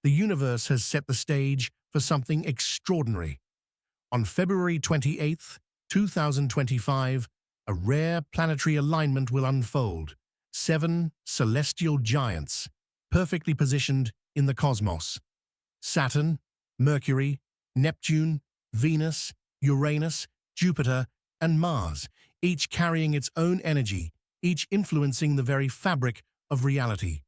The universe has set the stage for something extraordinary. On February 28th, 2025, a rare planetary alignment will unfold. 7 celestial giants, perfectly positioned in the cosmos. Saturn, Mercury, Neptune, Venus, Uranus, Jupiter, and Mars, each carrying its own energy, each influencing the very fabric of reality.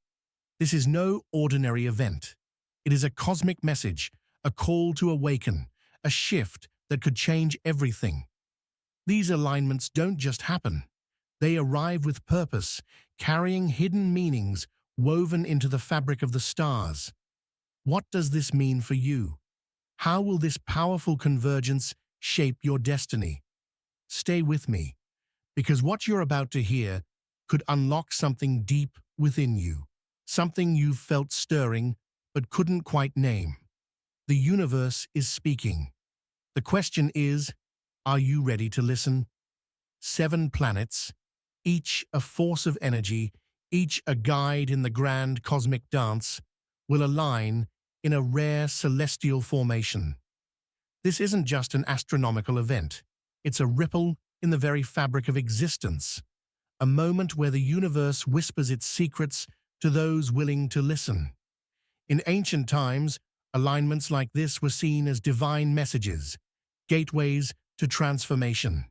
This is no ordinary event. It is a cosmic message, a call to awaken, a shift that could change everything. These alignments don't just happen. They arrive with purpose, carrying hidden meanings woven into the fabric of the stars. What does this mean for you? How will this powerful convergence shape your destiny? Stay with me, because what you're about to hear could unlock something deep within you, something you've felt stirring but couldn't quite name. The universe is speaking. The question is, are you ready to listen? 7 planets, each a force of energy, each a guide in the grand cosmic dance, will align in a rare celestial formation. This isn't just an astronomical event. It's a ripple in the very fabric of existence, a moment where the universe whispers its secrets to those willing to listen. In ancient times, alignments like this were seen as divine messages, gateways to transformation.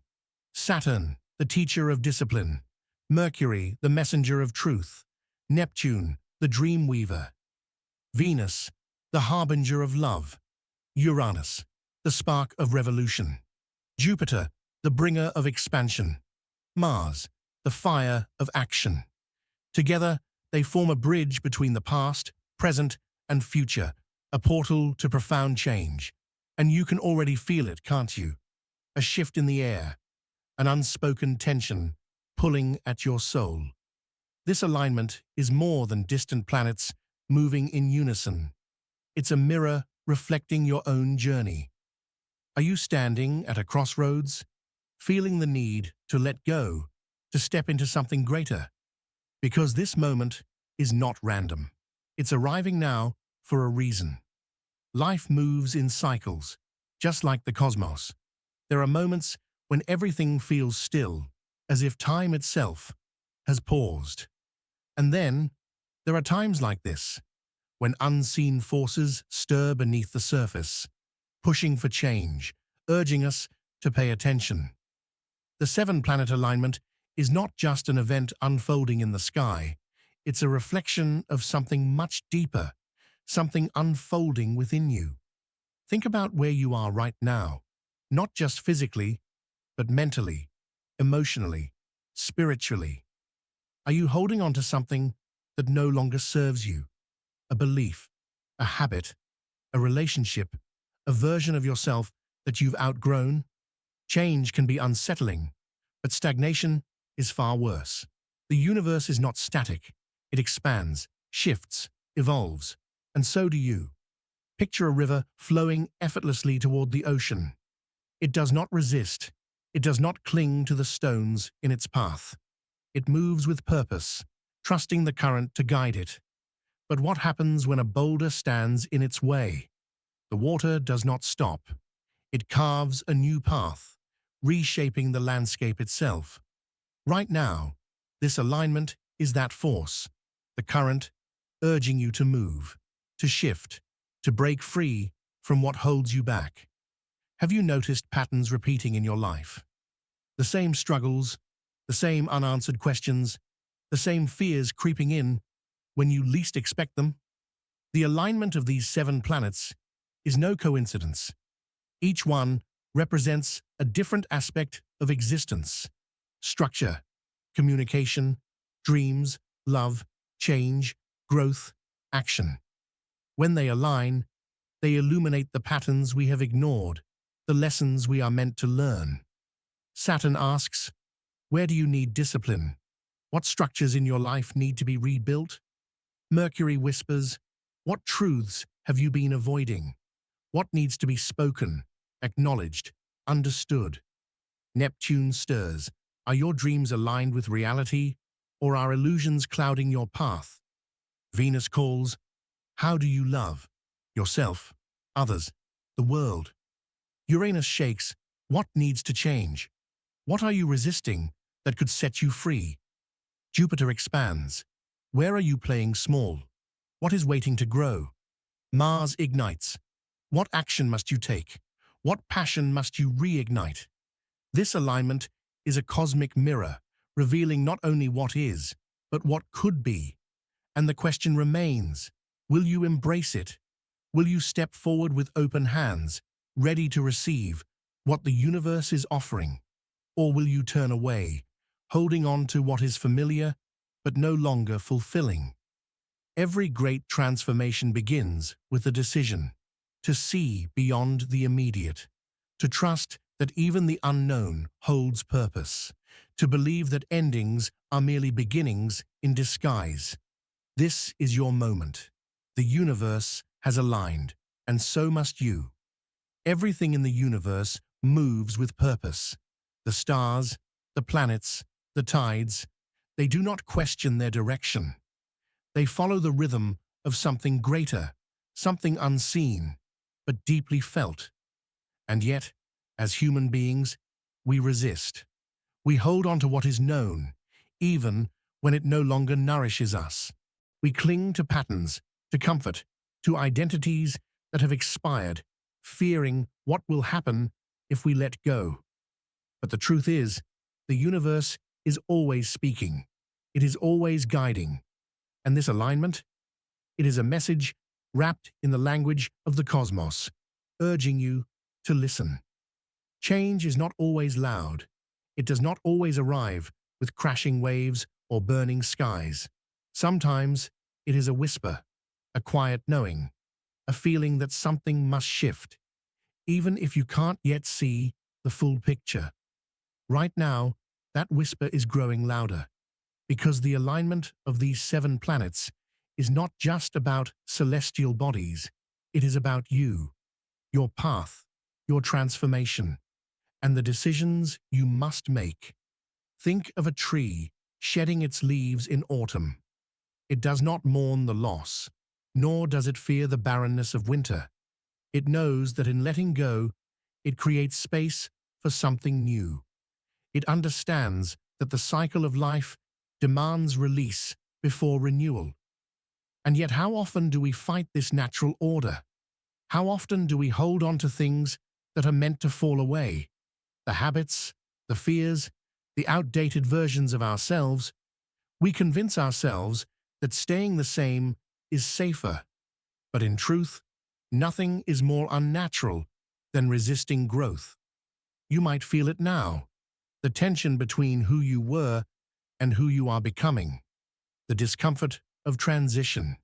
Saturn, the teacher of discipline. Mercury, the messenger of truth. Neptune, the dream weaver. Venus, the harbinger of love. Uranus, the spark of revolution. Jupiter, the bringer of expansion. Mars, the fire of action. Together, they form a bridge between the past, present, and future, a portal to profound change. And you can already feel it, can't you? A shift in the air, an unspoken tension pulling at your soul. This alignment is more than distant planets moving in unison. It's a mirror reflecting your own journey. Are you standing at a crossroads, feeling the need to let go, to step into something greater? Because this moment is not random. It's arriving now for a reason. Life moves in cycles, just like the cosmos. There are moments when everything feels still, as if time itself has paused. And then, there are times like this, when unseen forces stir beneath the surface, pushing for change, urging us to pay attention. The 7-planet alignment is not just an event unfolding in the sky. It's a reflection of something much deeper, something unfolding within you. Think about where you are right now, not just physically, but mentally, emotionally, spiritually. Are you holding on to something that no longer serves you? A belief, a habit, a relationship, a version of yourself that you've outgrown? Change can be unsettling, but stagnation is far worse. The universe is not static. It expands, shifts, evolves, and so do you. Picture a river flowing effortlessly toward the ocean. It does not resist. It does not cling to the stones in its path. It moves with purpose, trusting the current to guide it. But what happens when a boulder stands in its way? The water does not stop. It carves a new path, reshaping the landscape itself. Right now, this alignment is that force, the current, urging you to move, to shift, to break free from what holds you back. Have you noticed patterns repeating in your life? The same struggles, the same unanswered questions, the same fears creeping in when you least expect them? The alignment of these 7 planets is no coincidence. Each one represents a different aspect of existence: structure, communication, dreams, love, change, growth, action. When they align, they illuminate the patterns we have ignored, the lessons we are meant to learn. Saturn asks, where do you need discipline? What structures in your life need to be rebuilt? Mercury whispers, what truths have you been avoiding? What needs to be spoken, acknowledged, understood? Neptune stirs, are your dreams aligned with reality, or are illusions clouding your path? Venus calls, how do you love? yourself, others, the world. Uranus shakes. What needs to change? What are you resisting that could set you free? Jupiter expands. Where are you playing small? What is waiting to grow? Mars ignites. What action must you take? What passion must you reignite? This alignment is a cosmic mirror, revealing not only what is, but what could be. And the question remains, will you embrace it? Will you step forward with open hands, ready to receive what the universe is offering? Or will you turn away, holding on to what is familiar, but no longer fulfilling? Every great transformation begins with a decision to see beyond the immediate, to trust that even the unknown holds purpose, to believe that endings are merely beginnings in disguise. This is your moment. The universe has aligned, and so must you. Everything in the universe moves with purpose. The stars, the planets, the tides, they do not question their direction. They follow the rhythm of something greater, something unseen, but deeply felt. And yet, as human beings, we resist. We hold on to what is known, even when it no longer nourishes us. We cling to patterns, to comfort, to identities that have expired, fearing what will happen if we let go. But the truth is, the universe is always speaking. It is always guiding. And this alignment? It is a message wrapped in the language of the cosmos, urging you to listen. Change is not always loud. It does not always arrive with crashing waves or burning skies. Sometimes it is a whisper, a quiet knowing, a feeling that something must shift, even if you can't yet see the full picture. Right now, that whisper is growing louder, because the alignment of these 7 planets is not just about celestial bodies. It is about you, your path, your transformation, and the decisions you must make. Think of a tree shedding its leaves in autumn. It does not mourn the loss, nor does it fear the barrenness of winter. It knows that in letting go, it creates space for something new. It understands that the cycle of life demands release before renewal. And yet how often do we fight this natural order? How often do we hold on to things that are meant to fall away? The habits, the fears, the outdated versions of ourselves. We convince ourselves that staying the same is safer. But in truth, nothing is more unnatural than resisting growth. You might feel it now, the tension between who you were and who you are becoming, the discomfort of transition.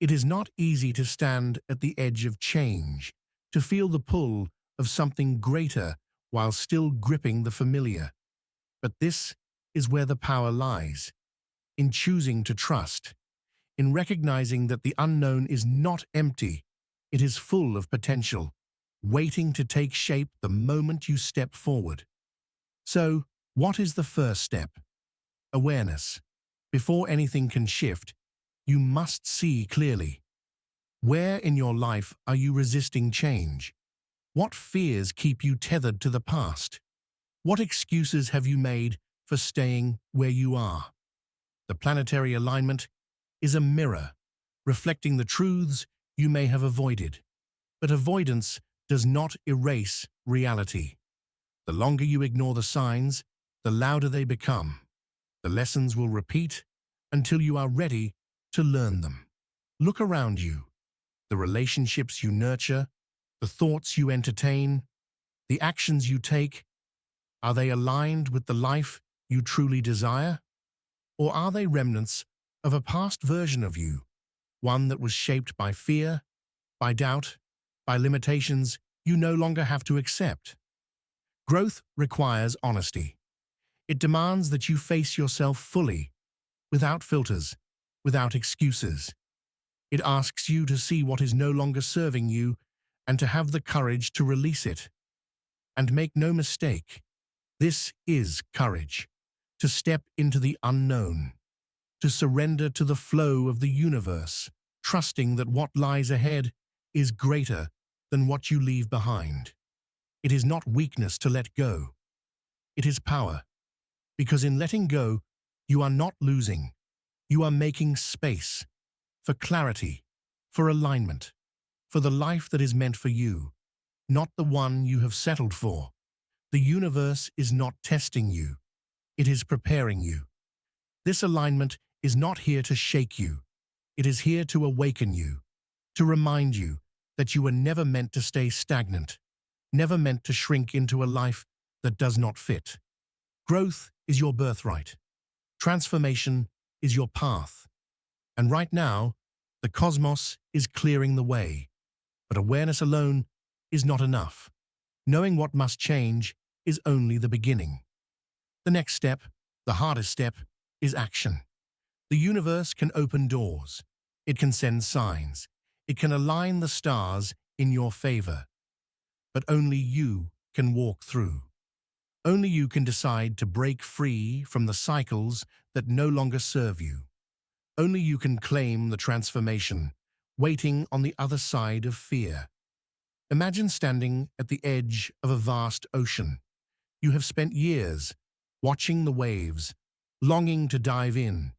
It is not easy to stand at the edge of change, to feel the pull of something greater while still gripping the familiar. But this is where the power lies, in choosing to trust, in recognizing that the unknown is not empty, it is full of potential, waiting to take shape the moment you step forward. So, what is the first step? Awareness. Before anything can shift, you must see clearly. Where in your life are you resisting change? What fears keep you tethered to the past? What excuses have you made for staying where you are? The planetary alignment is a mirror, reflecting the truths you may have avoided. But avoidance does not erase reality. The longer you ignore the signs, the louder they become. The lessons will repeat until you are ready to learn them. Look around you. The relationships you nurture, the thoughts you entertain, the actions you take, are they aligned with the life you truly desire? Or are they remnants of a past version of you, one that was shaped by fear, by doubt, by limitations you no longer have to accept? Growth requires honesty. It demands that you face yourself fully, without filters, without excuses. It asks you to see what is no longer serving you and to have the courage to release it. And make no mistake, this is courage, to step into the unknown, to surrender to the flow of the universe, trusting that what lies ahead is greater than what you leave behind. It is not weakness to let go. It is power. Because in letting go, you are not losing. You are making space for clarity, for alignment, for the life that is meant for you, not the one you have settled for. The universe is not testing you. It is preparing you. This alignment is not here to shake you. It is here to awaken you, to remind you that you were never meant to stay stagnant, never meant to shrink into a life that does not fit. Growth is your birthright. Transformation is your path. And right now, the cosmos is clearing the way. But awareness alone is not enough. Knowing what must change is only the beginning. The next step, the hardest step, is action. The universe can open doors. It can send signs. It can align the stars in your favor. But only you can walk through. Only you can decide to break free from the cycles that no longer serve you. Only you can claim the transformation, waiting on the other side of fear. Imagine standing at the edge of a vast ocean. You have spent years watching the waves, longing to dive in,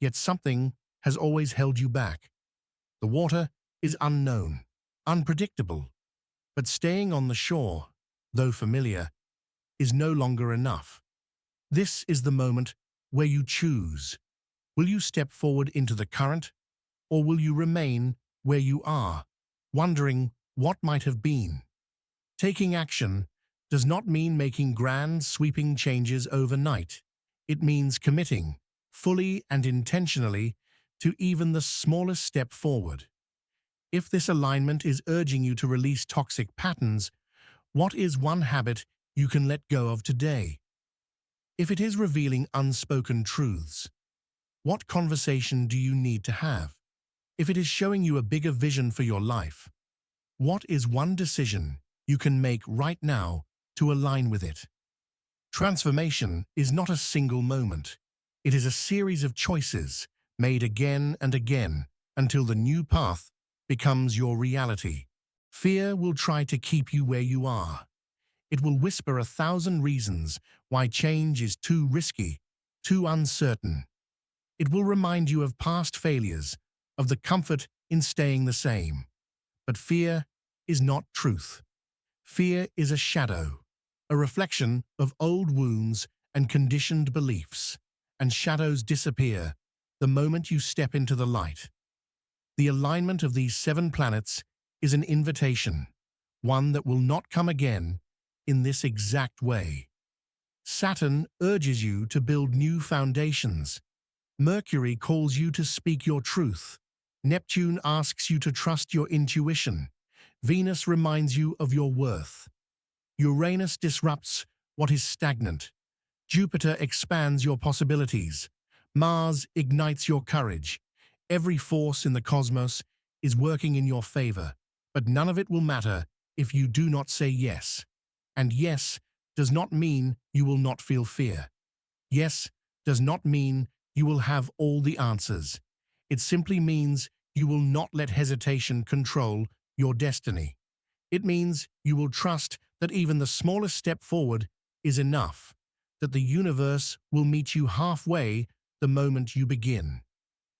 yet something has always held you back. The water is unknown, unpredictable, but staying on the shore, though familiar, is no longer enough. This is the moment where you choose. Will you step forward into the current, or will you remain where you are, wondering what might have been? Taking action does not mean making grand, sweeping changes overnight. It means committing, fully and intentionally, to even the smallest step forward. If this alignment is urging you to release toxic patterns, what is one habit you can let go of today? If it is revealing unspoken truths, what conversation do you need to have? If it is showing you a bigger vision for your life, what is one decision you can make right now to align with it? Transformation is not a single moment. It is a series of choices made again and again until the new path becomes your reality. Fear will try to keep you where you are. It will whisper 1,000 reasons why change is too risky, too uncertain. It will remind you of past failures, of the comfort in staying the same. But fear is not truth. Fear is a shadow, a reflection of old wounds and conditioned beliefs, and shadows disappear the moment you step into the light. The alignment of these 7 planets is an invitation, one that will not come again in this exact way. Saturn urges you to build new foundations. Mercury calls you to speak your truth. Neptune asks you to trust your intuition. Venus reminds you of your worth. Uranus disrupts what is stagnant. Jupiter expands your possibilities. Mars ignites your courage. Every force in the cosmos is working in your favor, but none of it will matter if you do not say yes. And yes does not mean you will not feel fear. Yes does not mean you will have all the answers. It simply means you will not let hesitation control your destiny. It means you will trust that even the smallest step forward is enough, that the universe will meet you halfway the moment you begin.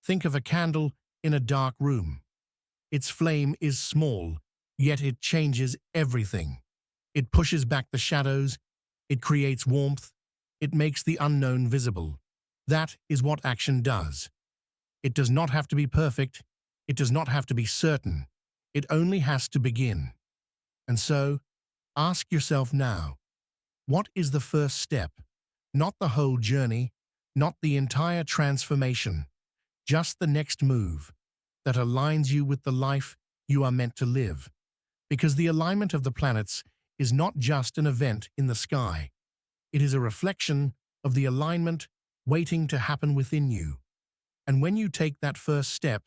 Think of a candle in a dark room. Its flame is small, yet it changes everything. It pushes back the shadows, it creates warmth, it makes the unknown visible. That is what action does. It does not have to be perfect, it does not have to be certain, it only has to begin. And so, ask yourself now, what is the first step? Not the whole journey, not the entire transformation, just the next move that aligns you with the life you are meant to live. Because the alignment of the planets is not just an event in the sky. It is a reflection of the alignment waiting to happen within you. And when you take that first step,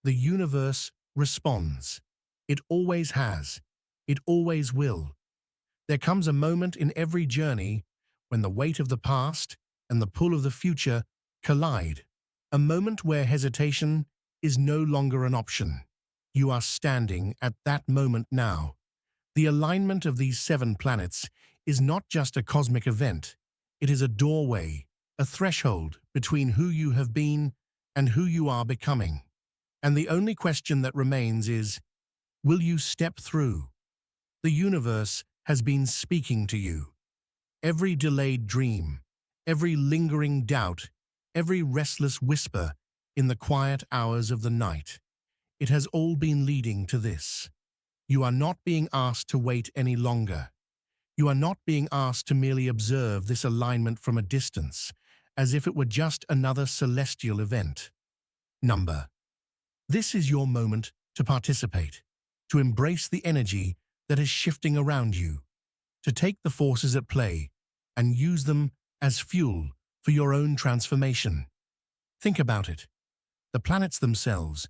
the universe responds. It always has. It always will. There comes a moment in every journey when the weight of the past and the pull of the future collide. A moment where hesitation is no longer an option. You are standing at that moment now. The alignment of these 7 planets is not just a cosmic event, it is a doorway, a threshold between who you have been and who you are becoming. And the only question that remains is, will you step through? The universe has been speaking to you. Every delayed dream, every lingering doubt, every restless whisper in the quiet hours of the night. It has all been leading to this. You are not being asked to wait any longer. You are not being asked to merely observe this alignment from a distance, as if it were just another celestial event. Number. This is your moment to participate, to embrace the energy that is shifting around you, to take the forces at play and use them as fuel for your own transformation. Think about it. The planets themselves,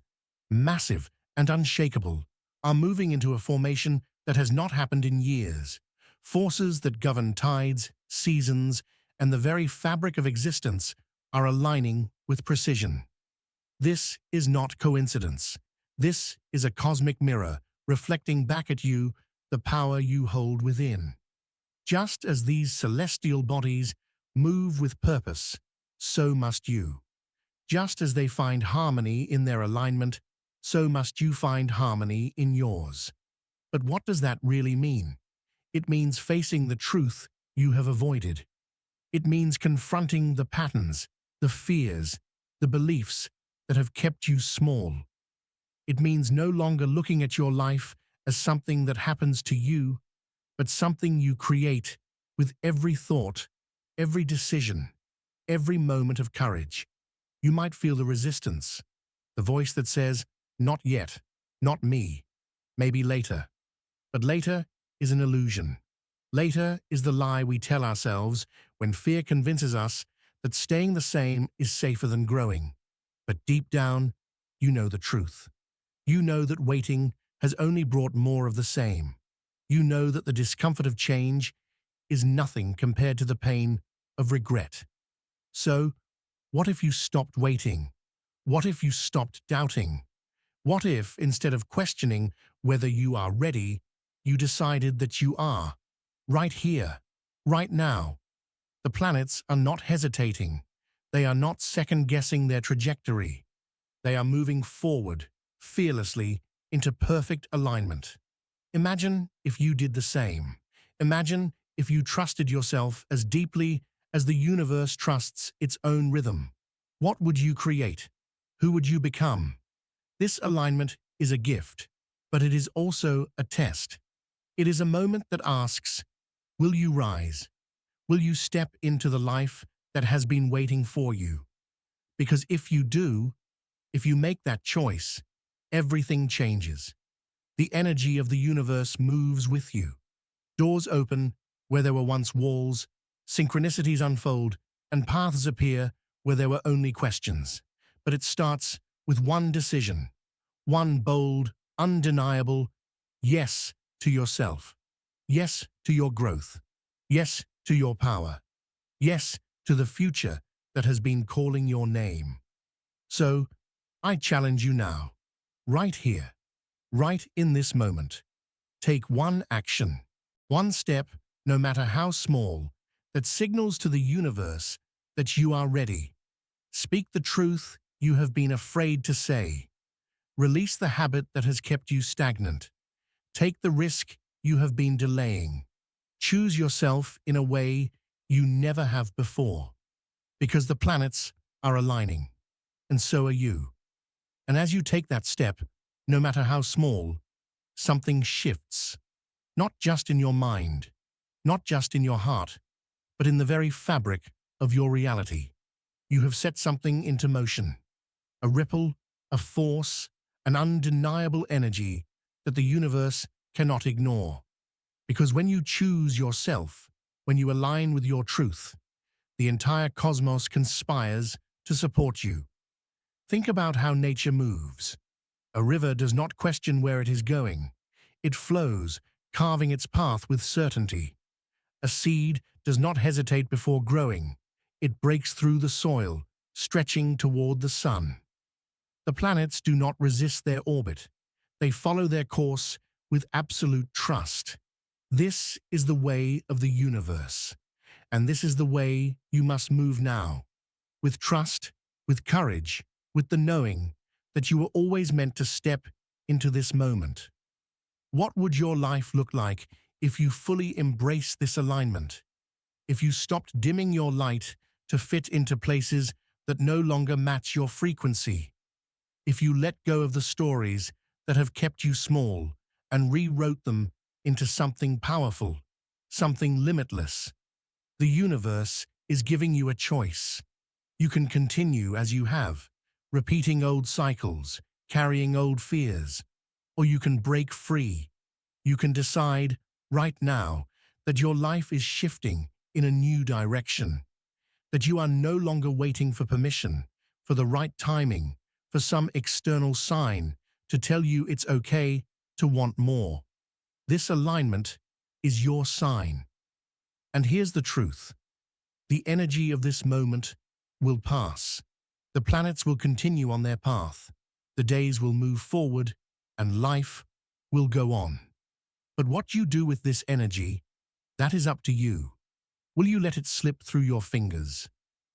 massive and unshakable, are moving into a formation that has not happened in years. Forces that govern tides, seasons, and the very fabric of existence are aligning with precision. This is not coincidence. This is a cosmic mirror reflecting back at you the power you hold within. Just as these celestial bodies move with purpose, so must you. Just as they find harmony in their alignment, so must you find harmony in yours. But what does that really mean? It means facing the truth you have avoided. It means confronting the patterns, the fears, the beliefs that have kept you small. It means no longer looking at your life as something that happens to you, but something you create with every thought, every decision, every moment of courage. You might feel the resistance, the voice that says, "Not yet, not me, maybe later." But later is an illusion. Later is the lie we tell ourselves when fear convinces us that staying the same is safer than growing. But deep down, you know the truth. You know that waiting has only brought more of the same. You know that the discomfort of change is nothing compared to the pain of regret. So, what if you stopped waiting? What if you stopped doubting? What if, instead of questioning whether you are ready, you decided that you are, right here, right now? The planets are not hesitating. They are not second-guessing their trajectory. They are moving forward, fearlessly, into perfect alignment. Imagine if you did the same. Imagine if you trusted yourself as deeply as the universe trusts its own rhythm. What would you create? Who would you become? This alignment is a gift, but it is also a test. It is a moment that asks, will you rise? Will you step into the life that has been waiting for you? Because if you do, if you make that choice, everything changes. The energy of the universe moves with you. Doors open where there were once walls, synchronicities unfold, and paths appear where there were only questions. But it starts with one decision, one bold, undeniable yes to yourself, yes to your growth, yes to your power, yes to the future that has been calling your name. So, I challenge you now, right here, right in this moment. Take one action, one step, no matter how small, that signals to the universe that you are ready. Speak the truth you have been afraid to say. Release the habit that has kept you stagnant. Take the risk you have been delaying. Choose yourself in a way you never have before. Because the planets are aligning, and so are you. And as you take that step, no matter how small, something shifts. Not just in your mind, not just in your heart, but in the very fabric of your reality. You have set something into motion. A ripple, a force, an undeniable energy that the universe cannot ignore. Because when you choose yourself, when you align with your truth, the entire cosmos conspires to support you. Think about how nature moves. A river does not question where it is going. It flows, carving its path with certainty. A seed does not hesitate before growing. It breaks through the soil, stretching toward the sun. The planets do not resist their orbit. They follow their course with absolute trust. This is the way of the universe, and this is the way you must move now, with trust, with courage, with the knowing that you were always meant to step into this moment. What would your life look like if you fully embraced this alignment? If you stopped dimming your light to fit into places that no longer match your frequency? If you let go of the stories that have kept you small and rewrote them into something powerful, something limitless? The universe is giving you a choice. You can continue as you have, repeating old cycles, carrying old fears, or you can break free. You can decide right now that your life is shifting in a new direction, that you are no longer waiting for permission, for the right timing, for some external sign to tell you it's okay to want more. This alignment is your sign. And here's the truth. The energy of this moment will pass. The planets will continue on their path. The days will move forward, and life will go on. But what you do with this energy, that is up to you. Will you let it slip through your fingers?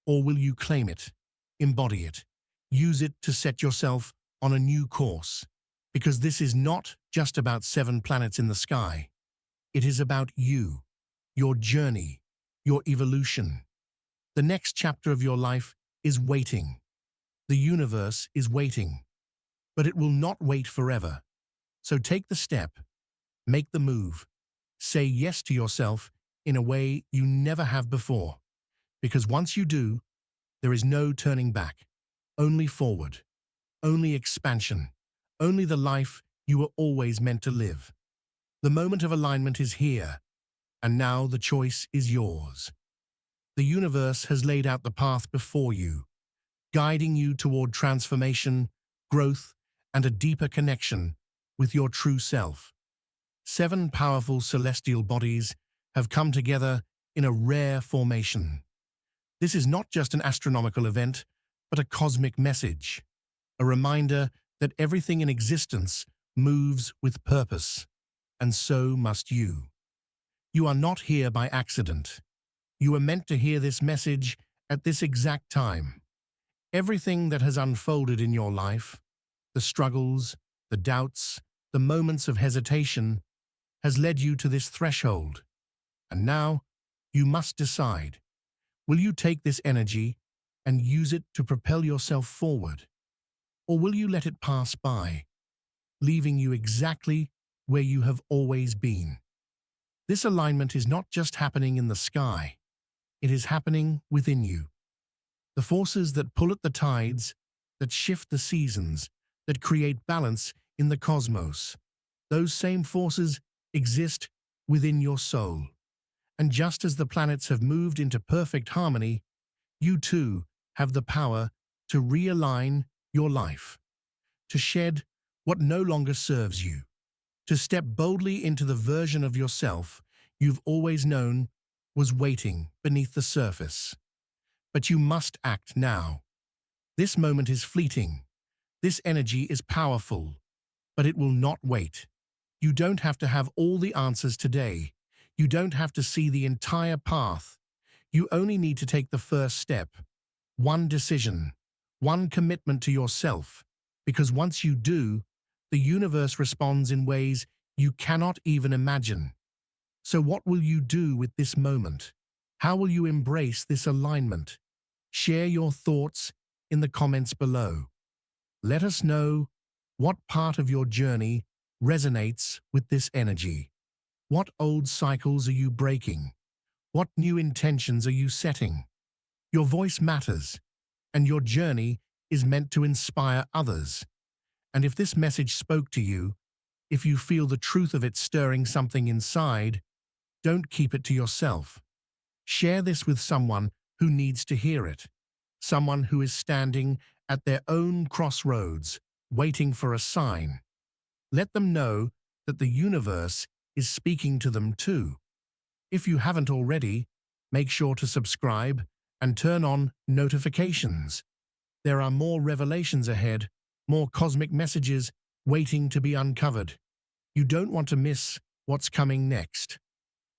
Or will you claim it, embody it, use it to set yourself on a new course? Because this is not just about 7 planets in the sky. It is about you, your journey, your evolution. The next chapter of your life is waiting. The universe is waiting. But it will not wait forever. So take the step, make the move, say yes to yourself in a way you never have before. Because once you do, there is no turning back, only forward, only expansion, only the life you were always meant to live. The moment of alignment is here, and now the choice is yours. The universe has laid out the path before you, guiding you toward transformation, growth, and a deeper connection with your true self. 7 powerful celestial bodies have come together in a rare formation. This is not just an astronomical event, but a cosmic message, a reminder that everything in existence moves with purpose, and so must you. You are not here by accident. You are meant to hear this message at this exact time. Everything that has unfolded in your life, the struggles, the doubts, the moments of hesitation, has led you to this threshold. And now, you must decide. Will you take this energy and use it to propel yourself forward? Or will you let it pass by, leaving you exactly where you have always been? This alignment is not just happening in the sky. It is happening within you. The forces that pull at the tides, that shift the seasons, that create balance in the cosmos, those same forces exist within your soul. And just as the planets have moved into perfect harmony, you too have the power to realign your life, to shed what no longer serves you, to step boldly into the version of yourself you've always known was waiting beneath the surface. But you must act now. This moment is fleeting. This energy is powerful, but it will not wait. You don't have to have all the answers today. You don't have to see the entire path. You only need to take the first step. One decision, one commitment to yourself. Because once you do, the universe responds in ways you cannot even imagine. So what will you do with this moment? How will you embrace this alignment? Share your thoughts in the comments below. Let us know what part of your journey resonates with this energy. What old cycles are you breaking? What new intentions are you setting? Your voice matters, and your journey is meant to inspire others. And if this message spoke to you, if you feel the truth of it stirring something inside, don't keep it to yourself. Share this with someone who needs to hear it. Someone who is standing at their own crossroads, waiting for a sign. Let them know that the universe is speaking to them too. If you haven't already, make sure to subscribe and turn on notifications. There are more revelations ahead, more cosmic messages waiting to be uncovered. You don't want to miss what's coming next.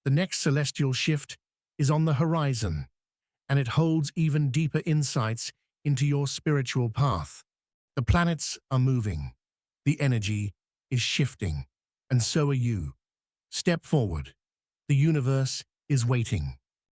The next celestial shift is on the horizon, and it holds even deeper insights into your spiritual path. The planets are moving, the energy is shifting, and so are you. Step forward. The universe is waiting.